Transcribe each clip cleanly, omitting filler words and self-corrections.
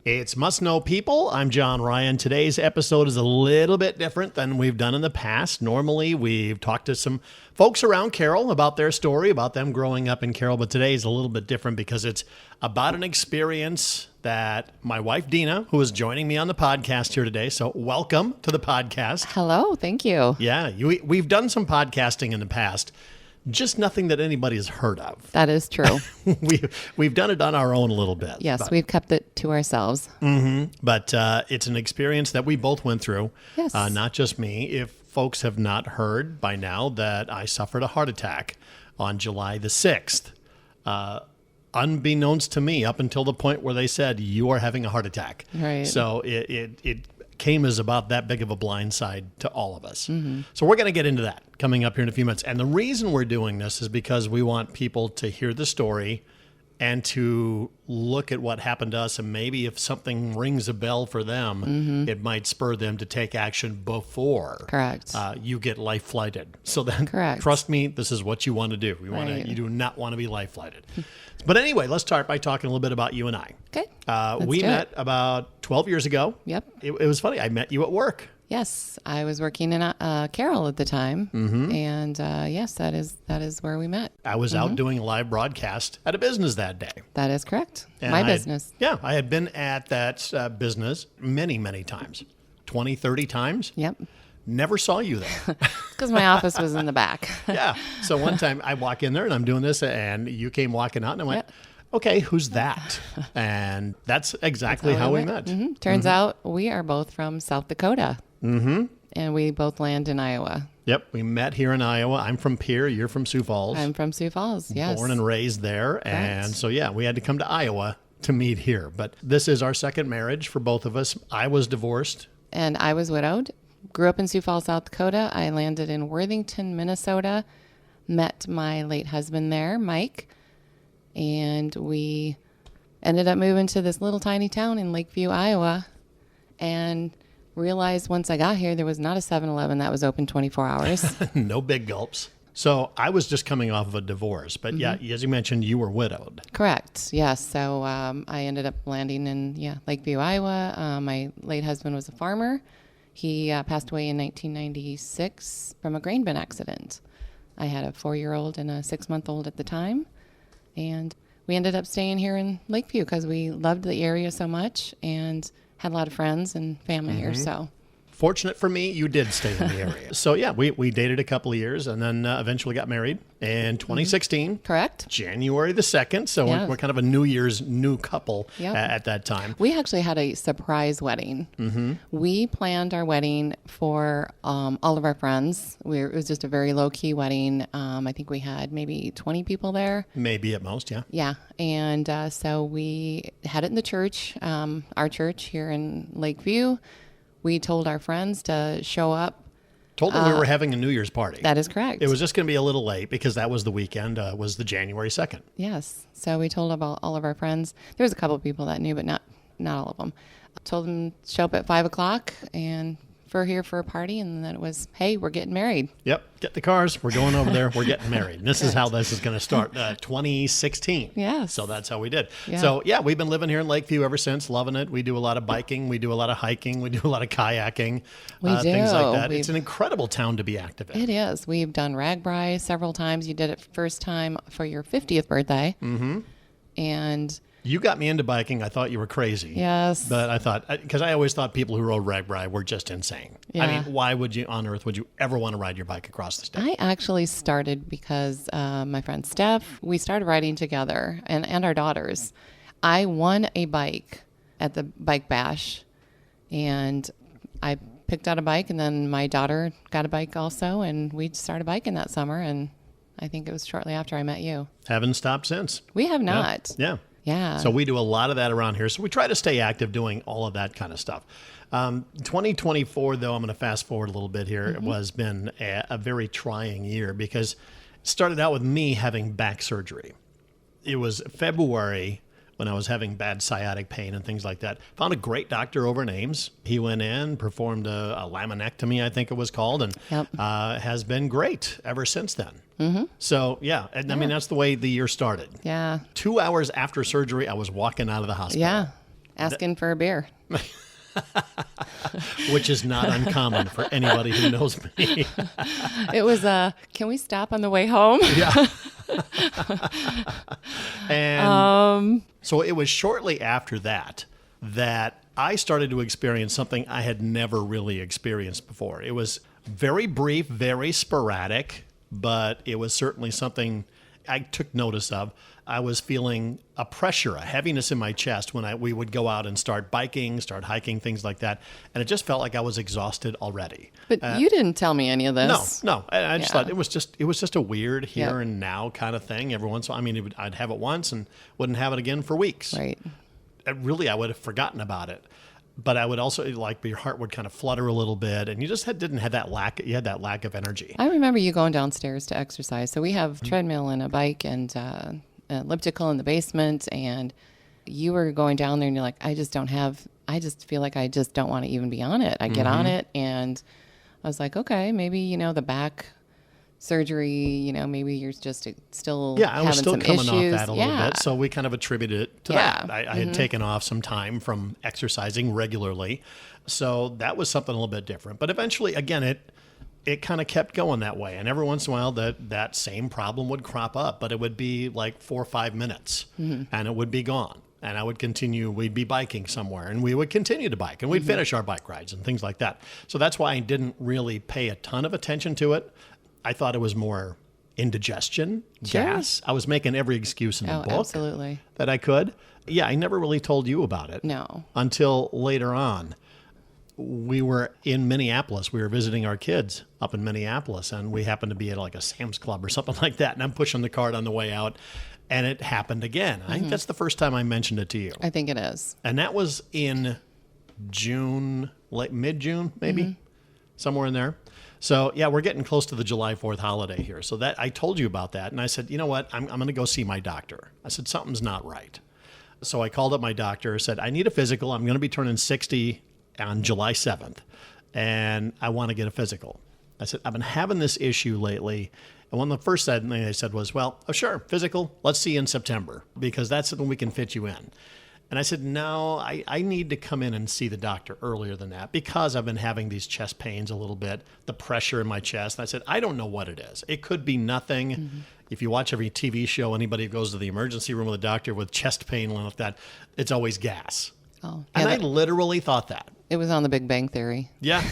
It's Must Know People. I'm John Ryan. Today's episode is a little bit different than we've done in the past. Normally, we've talked to some folks around Carroll about their story, about them growing up in Carroll, but today is a little bit different because it's about an experience that my wife, Deana, who is joining me on the podcast here today. So welcome to the podcast. Hello. Thank you. Yeah, we've done some podcasting in the past. Just nothing that anybody has heard of. That is true. We've done it on our own a little bit. Yes, we've kept it to ourselves. But it's an experience that we both went through. Yes. Not just me. If folks have not heard by now that I suffered a heart attack on July the 6th, unbeknownst to me, up until the point where they said, you are having a heart attack. Right. So it came as about that big of a blindside to all of us. So we're going to get into that coming up here in a few minutes. And the reason we're doing this is because we want people to hear the story and to look at what happened to us. And maybe if something rings a bell for them, it might spur them to take action before Correct. You get life flighted. So then, Correct. Trust me, this is what you want to do. Right. You do not want to be life flighted. But anyway, let's start by talking a little bit about you and I. Okay. We met about 12 years ago. Yep. It was funny. I met you at work. Yes, I was working in Carroll at the time, and yes, that is where we met. I was out doing a live broadcast at a business that day. That is correct. And My business. I had been at that business many, many times, 20, 30 times. Yep. Never saw you there. Because my office was in the back. Yeah. So one time I walk in there and I'm doing this and you came walking out and I went, okay, who's that? And that's exactly how we met. Turns out we are both from South Dakota. And we both land in Iowa. Yep. We met here in Iowa. I'm from Pierre. You're from Sioux Falls. I'm from Sioux Falls, yes. Born and raised there. And so, we had to come to Iowa to meet here. But this is our second marriage for both of us. I was divorced. And I was widowed. Grew up in Sioux Falls, South Dakota. I landed in Worthington, Minnesota. Met my late husband there, Mike. And we ended up moving to this little tiny town in Lakeview, Iowa. And realized once I got here, there was not a 7-Eleven that was open 24 hours. No big gulps. So I was just coming off of a divorce. But as you mentioned, you were widowed. Correct. Yes. So I ended up landing in Lakeview, Iowa. My late husband was a farmer. He passed away in 1996 from a grain bin accident. I had a 4-year-old and a 6-month-old at the time. And we ended up staying here in Lakeview because we loved the area so much and had a lot of friends and family here. So fortunate for me, you did stay in the area. So we dated a couple of years and then eventually got married in 2016. Correct. January the 2nd. So we're kind of a New Year's new couple at that time. We actually had a surprise wedding. We planned our wedding for all of our friends. It was just a very low-key wedding. I think we had maybe 20 people there. Maybe at most, yeah. Yeah. And so we had it in the church, our church here in Lakeview. We told our friends to show up. Told them we were having a New Year's party. That is correct. It was just going to be a little late because that was the weekend, was the January 2nd. Yes. So we told about all of our friends. There was a couple of people that knew, but not all of them. Told them to show up at 5 o'clock and we're here for a party. And then it was, hey, we're getting married. Yep. Get the cars. We're going over there. We're getting married. And this is how this is going to start, 2016. Yes. So that's how we did. Yeah. So, we've been living here in Lakeview ever since, loving it. We do a lot of biking. We do a lot of hiking. We do a lot of kayaking. We do. Things like that. It's an incredible town to be active in. It is. We've done Ragbri several times. You did it first time for your 50th birthday. And you got me into biking. I thought you were crazy. Yes. But I thought, because I always thought people who rode Ragbri were just insane. Yeah. I mean, why on earth would you ever want to ride your bike across the state? I actually started because my friend Steph, we started riding together and our daughters. I won a bike at the bike bash and I picked out a bike and then my daughter got a bike also and we started biking that summer and I think it was shortly after I met you. Haven't stopped since. We have not. Yeah. Yeah. So we do a lot of that around here. So we try to stay active doing all of that kind of stuff. 2024, though, I'm going to fast forward a little bit here. It has been a very trying year because it started out with me having back surgery. It was February when I was having bad sciatic pain and things like that. Found a great doctor over in Ames. He went in, performed a laminectomy, I think it was called, and has been great ever since then. So, I mean, that's the way the year started. Yeah. 2 hours after surgery, I was walking out of the hospital. Yeah. asking for a beer. Which is not uncommon for anybody who knows me. It was can we stop on the way home? Yeah. And so it was shortly after that I started to experience something I had never really experienced before. It was very brief, very sporadic, but it was certainly something I took notice of. I was feeling a pressure, a heaviness in my chest when we would go out and start biking, start hiking, things like that. And it just felt like I was exhausted already. But you didn't tell me any of this. No. I just thought it was just a weird here Yep. and now kind of thing. Every once in a while, I'd have it once and wouldn't have it again for weeks. Right. I would have forgotten about it. But I would also, your heart would kind of flutter a little bit, and you just didn't have that lack. You had that lack of energy. I remember you going downstairs to exercise. So we have treadmill and a bike and an elliptical in the basement, and you were going down there and you're like, I just feel like I just don't want to even be on it. I get on it and I was like, okay, maybe, the back surgery, maybe you're just still I was still some coming issues. off that a little bit. So we kind of attributed it to that. I had taken off some time from exercising regularly. So that was something a little bit different. But eventually, again, it kind of kept going that way. And every once in a while, that same problem would crop up, but it would be like 4 or 5 minutes and it would be gone. And I would continue, we'd be biking somewhere and we would continue to bike and we'd finish our bike rides and things like that. So that's why I didn't really pay a ton of attention to it. I thought it was more indigestion, gas. I was making every excuse in the book Absolutely. that I could. Yeah, I never really told you about it. No. Until later on. We were in Minneapolis. We were visiting our kids up in Minneapolis, and we happened to be at like a Sam's Club or something like that. And I'm pushing the cart on the way out, and it happened again. I think that's the first time I mentioned it to you. I think it is. And that was in June, mid-June, maybe, somewhere in there. So, yeah, we're getting close to the July 4th holiday here. So that I told you about that, and I said, you know what, I'm going to go see my doctor. I said, something's not right. So I called up my doctor, said, I need a physical. I'm going to be turning 60 on July 7th, and I want to get a physical. I said, I've been having this issue lately. And one of the first thing they said was, well, oh, sure, physical, let's see you in September, because that's when we can fit you in. And I said, no, I need to come in and see the doctor earlier than that because I've been having these chest pains a little bit, the pressure in my chest. And I said, I don't know what it is. It could be nothing. If you watch every TV show, anybody who goes to the emergency room with a doctor with chest pain like that, it's always gas. Oh, and I literally thought that. It was on The Big Bang Theory. Yeah.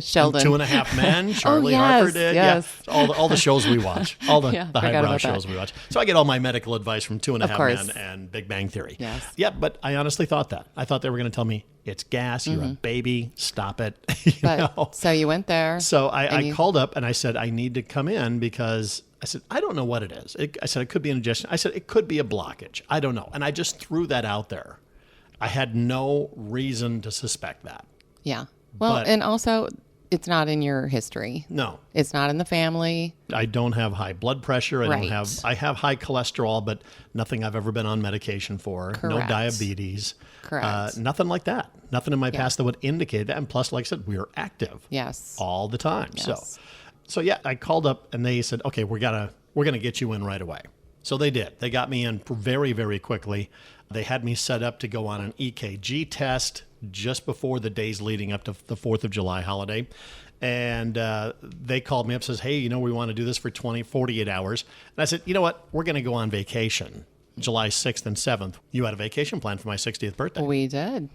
Sheldon. 2.5 Men, Charlie Harper did. Yes. Yeah. All the shows we watch, all the highbrow about shows that. we watch. So I get all my medical advice from 2.5 course. Men and Big Bang Theory. Yes. Yeah, but I honestly thought that. I thought they were going to tell me, it's gas, you're a baby, stop it. So you went there. So I called up and I said, I need to come in because I said, I don't know what it is. I said, it could be an ingestion. I said, it could be a blockage. I don't know. And I just threw that out there. I had no reason to suspect that. Yeah. Well, and also, it's not in your history. No. It's not in the family. I don't have high blood pressure. I have high cholesterol, but nothing I've ever been on medication for. Correct. No diabetes. Correct. Nothing like that. Nothing in my past that would indicate that. And plus, like I said, we are active. Yes. All the time. Yes. So yeah, I called up and they said, okay, we're going to get you in right away. So they did. They got me in very, very quickly. They had me set up to go on an EKG test just before the days leading up to the 4th of July holiday. And they called me up and says, hey, we want to do this for 48 hours. And I said, you know what? We're going to go on vacation July 6th and 7th. You had a vacation plan for my 60th birthday. We did.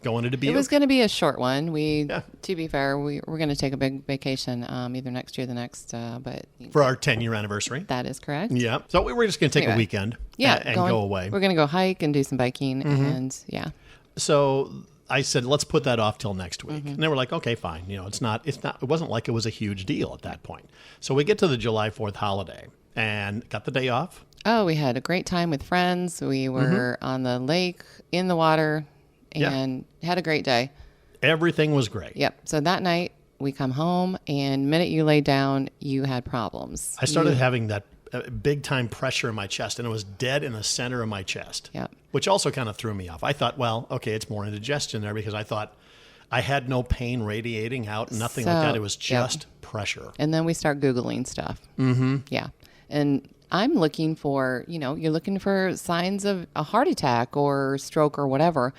Going to Dubuque. It was going to be a short one. To be fair, we're going to take a big vacation either next year or the next. But for our 10-year anniversary. That is correct. Yeah. So we were just going to take a weekend and go away. We're going to go hike and do some biking. And yeah. So I said, let's put that off till next week. And they were like, okay, fine. It wasn't like it was a huge deal at that point. So we get to the July 4th holiday and got the day off. Oh, we had a great time with friends. We were on the lake, in the water, and had a great day. Everything was great. Yep. So that night we come home, and the minute you laid down, you had problems. I started having that big time pressure in my chest, and it was dead in the center of my chest. Yep. Which also kind of threw me off. I thought, well, okay, it's more indigestion there because I thought I had no pain radiating out, nothing like that. It was just pressure. And then we start Googling stuff. Yeah. And I'm looking for, you're looking for signs of a heart attack or stroke or whatever,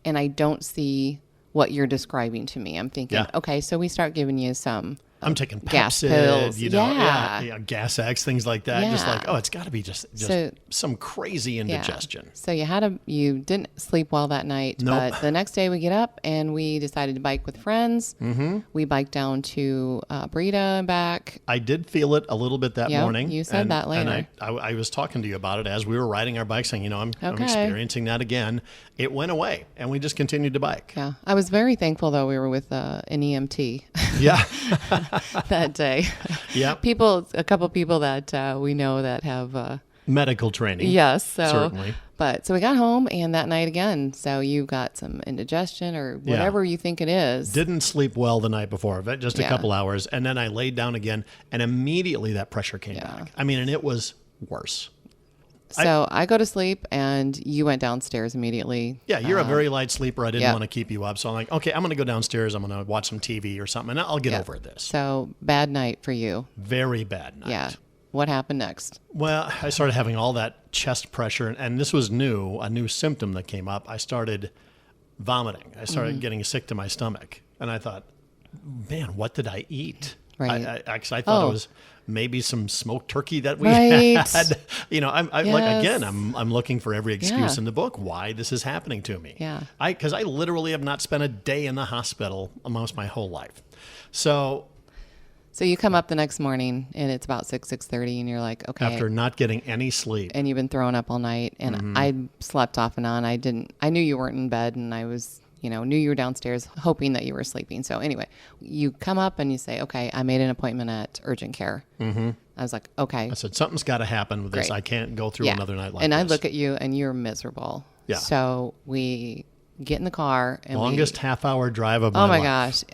and I don't see what you're describing to me. I'm thinking, okay, so we start giving you some I'm taking gas Pepsid, pills. Gas X, things like that. Yeah. Just like, it's got to be just some crazy indigestion. So you didn't sleep well that night, Nope. but the next day we get up and we decided to bike with friends. Mm-hmm. We biked down to Breda and back. I did feel it a little bit that morning. You said that later. And I was talking to you about it as we were riding our bikes, saying, I'm experiencing that again. It went away, and we just continued to bike. Yeah. I was very thankful, though, we were with an EMT. Yeah. that day. Yeah. A couple people that we know that have medical training. Yes. Certainly. So we got home, and that night again, so you got some indigestion or whatever you think it is. Didn't sleep well the night before, but just a couple hours. And then I laid down again, and immediately that pressure came back. I mean, and it was worse. So I go to sleep, and you went downstairs immediately. Yeah, you're a very light sleeper. I didn't want to keep you up. So I'm like, okay, I'm going to go downstairs. I'm going to watch some TV or something, and I'll get over this. So bad night for you. Very bad night. Yeah. What happened next? Well, I started having all that chest pressure, and this was a new symptom that came up. I started vomiting. I started getting sick to my stomach, and I thought, man, what did I eat? Right. I thought it was maybe some smoked turkey that we Right. had. I'm Yes. like, again, I'm looking for every excuse in the book why this is happening to me. Yeah. Because I literally have not spent a day in the hospital almost my whole life. So you come up the next morning, and it's about 6:30, and you're like, okay. after not getting any sleep. And you've been throwing up all night, and I slept off and on. I knew you weren't in bed, and I was, knew you were downstairs hoping that you were sleeping. So anyway, you come up and you say, okay, I made an appointment at urgent care. Mm-hmm. I was like, okay. I said, something's got to happen with this. Great. I can't go through another night like and this. I look at you, and you're miserable. Yeah. So we get in the car, and longest half-hour drive of my life. Oh my gosh.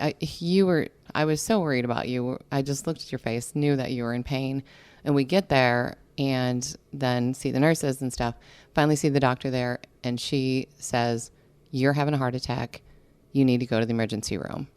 I was so worried about you. I just looked at your face, knew that you were in pain. And we get there and then see the nurses and stuff. Finally see the doctor there, and she says, you're having a heart attack. You need to go to the emergency room.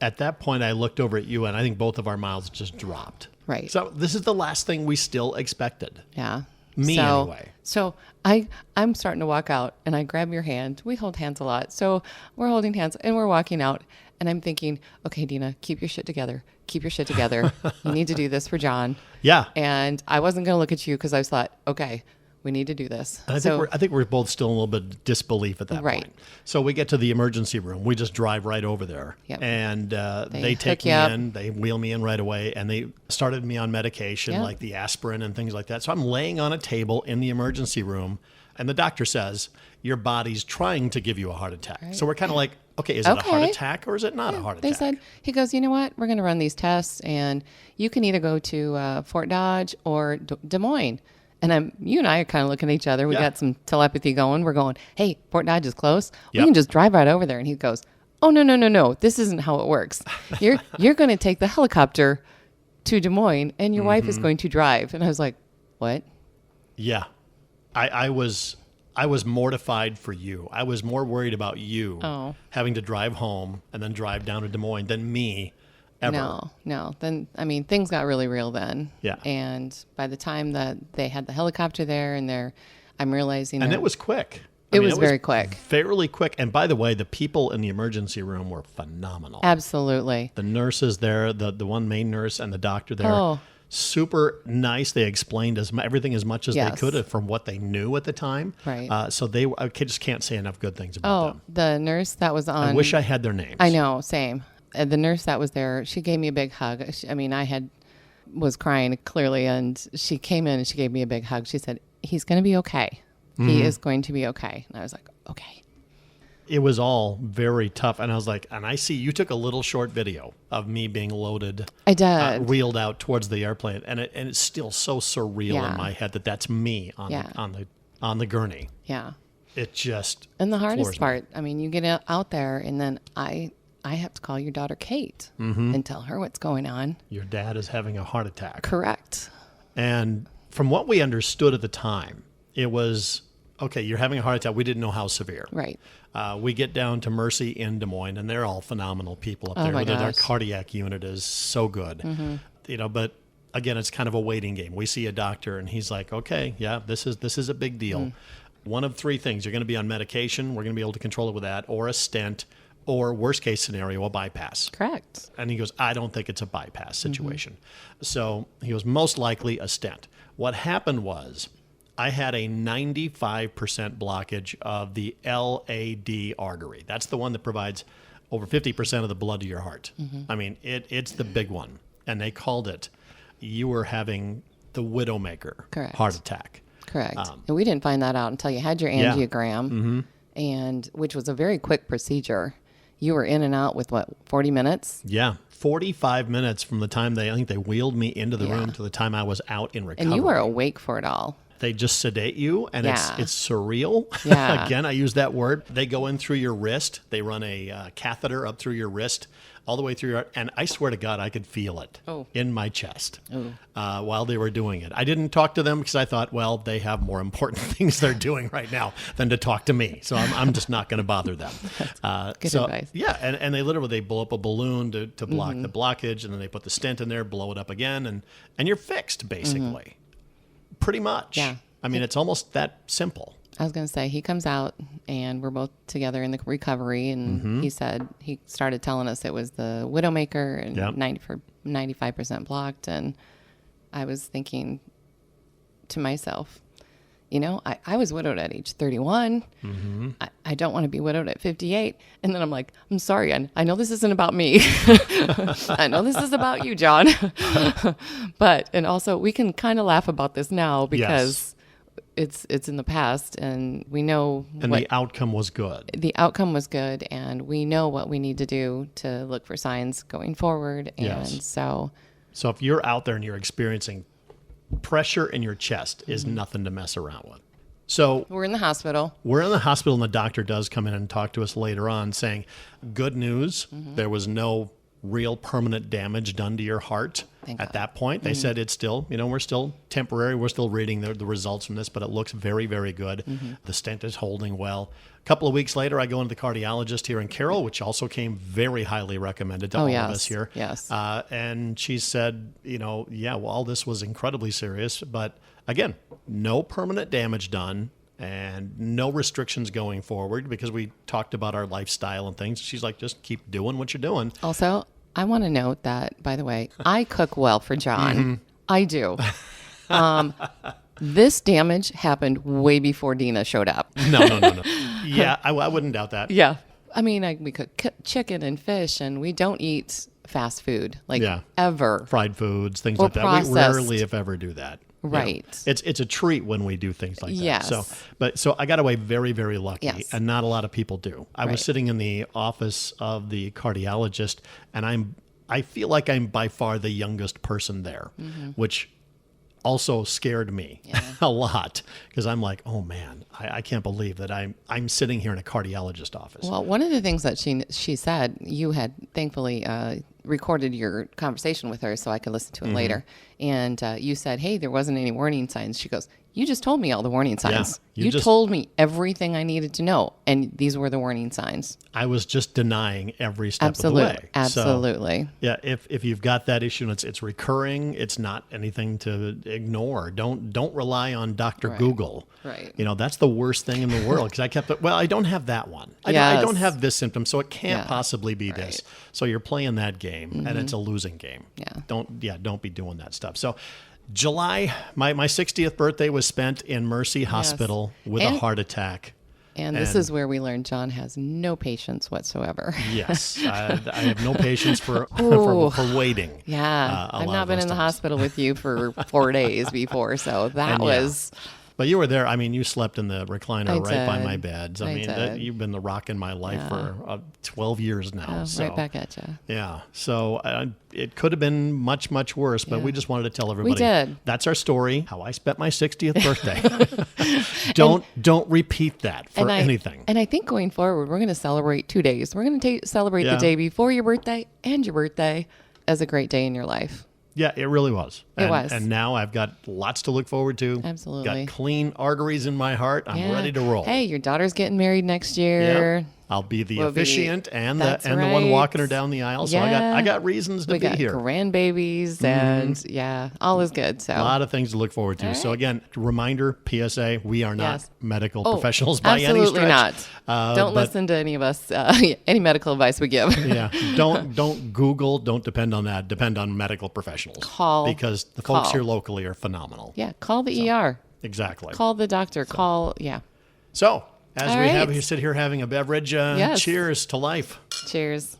At that point, I looked over at you, and I think both of our mouths just dropped. Right. So this is the last thing we still expected. Yeah. Anyway. So I'm starting to walk out, and I grab your hand. We hold hands a lot. So we're holding hands, and we're walking out. And I'm thinking, okay, Deana, keep your shit together. Keep your shit together. You need to do this for John. Yeah. And I wasn't going to look at you because I thought, okay, we need to do this. And I think we're both still in a little bit of disbelief at that point. So we get to the emergency room. We just drive right over there. Yep. And they take me in. They wheel me in right away. And they started me on medication like the aspirin and things like that. So I'm laying on a table in the emergency room. And the doctor says, your body's trying to give you a heart attack. Right. So we're kind of like, okay, is it a heart attack or is it not a heart attack? He goes, you know what? We're going to run these tests, and you can either go to Fort Dodge or Des Moines. And you and I are kind of looking at each other. We got some telepathy going. We're going, hey, Fort Dodge is close. We can just drive right over there. And he goes, oh, no. This isn't how it works. You're going to take the helicopter to Des Moines, and your wife is going to drive. And I was like, what? Yeah. I was mortified for you. I was more worried about you having to drive home and then drive down to Des Moines than me ever. No. Then, things got really real then. Yeah. And by the time that they had the helicopter there, and I'm realizing. And it was quick. It was very quick. Fairly quick. And by the way, the people in the emergency room were phenomenal. Absolutely. The nurses there, the one main nurse and the doctor there. Super nice. They explained everything as much as they could from what they knew at the time. Right. So I just can't say enough good things about them. The nurse that was on. I wish I had their names. I know, same. The nurse that was there, she gave me a big hug. Was crying clearly, and she came in and she gave me a big hug. She said, he's going to be okay. Mm-hmm. He is going to be okay. And I was like, okay. It was all very tough. And I was like, and I see you took a little short video of me being loaded. I did. Wheeled out towards the airplane. And it's still so surreal in my head that that's me on the gurney. Yeah. It just And the hardest part, you get out there, and then I have to call your daughter Kate and tell her what's going on. Your dad is having a heart attack. Correct. And from what we understood at the time, it was, okay, you're having a heart attack. We didn't know how severe. Right. We get down to Mercy in Des Moines, and they're all phenomenal people up there. My gosh. Their cardiac unit is so good. Mm-hmm. But again, it's kind of a waiting game. We see a doctor and he's like, okay, yeah, this is a big deal. One of three things. You're going to be on medication. We're going to be able to control it with that, or a stent, or worst case scenario, a bypass. Correct. And he goes, I don't think it's a bypass situation. So he goes, most likely a stent. What happened was I had a 95% blockage of the LAD artery. That's the one that provides over 50% of the blood to your heart. I mean, it's the big one. And they called it, you were having the widowmaker Correct. heart attack. Correct. And we didn't find that out until you had your angiogram, and which was a very quick procedure. You were in and out with 40 minutes? Yeah. 45 minutes from the time I think they wheeled me into the room to the time I was out in recovery. And you were awake for it all. They just sedate you, and it's surreal. Yeah. Again, I use that word. They go in through your wrist. They run a catheter up through your wrist, all the way through your, and I swear to God, I could feel it in my chest while they were doing it. I didn't talk to them because I thought, well, they have more important things they're doing right now than to talk to me. So I'm just not going to bother them. Good advice. Yeah, and they blow up a balloon to block the blockage, and then they put the stent in there, blow it up again, and you're fixed, basically. Pretty much. Yeah. I mean, it's almost that simple. I was going to say, he comes out and we're both together in the recovery, and he said, he started telling us it was the widowmaker and 95% blocked. And I was thinking to myself, you know, I was widowed at age 31. I don't want to be widowed at 58. And then I'm like, I'm sorry. I know this isn't about me. I know this is about you, John. And also we can kind of laugh about this now because it's in the past, and we know the outcome was good. The outcome was good, and we know what we need to do to look for signs going forward. And so if you're out there and you're experiencing pressure in your chest, is nothing to mess around with. So we're in the hospital. And the doctor does come in and talk to us later on saying, good news, there was no real permanent damage done to your heart at that point. They said it's still, we're still temporary. We're still reading the results from this, but it looks very, very good. The stent is holding well. A couple of weeks later, I go into the cardiologist here in Carroll, which also came very highly recommended to all of us here. Yes. And she said, all this was incredibly serious, but again, no permanent damage done and no restrictions going forward, because we talked about our lifestyle and things. She's like, just keep doing what you're doing. Also, I want to note that, by the way, I cook well for John. I do. This damage happened way before Deana showed up. No. Yeah, I wouldn't doubt that. Yeah. I mean, we cook chicken and fish, and we don't eat fast food, ever. Fried foods, things or like that. Processed. We rarely, if ever, do that. Right. It's a treat when we do things like that. Yes. So I got away very, very lucky, Yes. and not a lot of people do. I was sitting in the office of the cardiologist, and I feel like I'm by far the youngest person there, which also scared me a lot, because I'm like, oh man, I can't believe that I'm sitting here in a cardiologist office. Well, one of the things that she said, you had thankfully recorded your conversation with her so I could listen to it later. And you said, hey, there wasn't any warning signs. She goes, you just told me all the warning signs. Yeah, you told me everything I needed to know. And these were the warning signs. I was just denying every step of the way. Absolutely. So, yeah, if you've got that issue and it's recurring, it's not anything to ignore. Don't rely on Dr. Google. Right. That's the worst thing in the world, because I kept it, I don't have that one. I don't have this symptom, so it can't possibly be this. So you're playing that game, and it's a losing game. Yeah. Don't be doing that stuff. So July, my 60th birthday was spent in Mercy Hospital with a heart attack. And this is where we learned John has no patience whatsoever. Yes, I have no patience for waiting. Yeah, I've not been in the hospital with you for 4 days before, so that was... But you were there. I mean, you slept in the recliner by my bed. I mean, you've been the rock in my life for 12 years now. So. Right back at you. Yeah. So it could have been much, much worse, but we just wanted to tell everybody. We did. That's our story, how I spent my 60th birthday. Don't repeat that for anything. And I think going forward, we're going to celebrate 2 days. We're going to celebrate the day before your birthday and your birthday as a great day in your life. Yeah, it really was. It was. And now I've got lots to look forward to. Absolutely. Got clean arteries in my heart. I'm ready to roll. Hey, your daughter's getting married next year. Yep. I'll be the We'll be- officiant and that's the one right. walking her down the aisle. So Yeah. I got reasons to We be got here. grandbabies and all is good. So A lot of things to look forward to. All So right. again, reminder, PSA, we are not Yes. medical Oh, professionals by any absolutely stretch. not. Don't but- listen to any of us, any medical advice we give. Yeah, don't Google, don't depend on that. Depend on medical professionals. Call. Because the folks Call. here locally are phenomenal. Yeah, call the ER. Exactly. Call the doctor. Yeah. So, as All we have right. you sit here having a beverage, Yes. cheers to life. Cheers.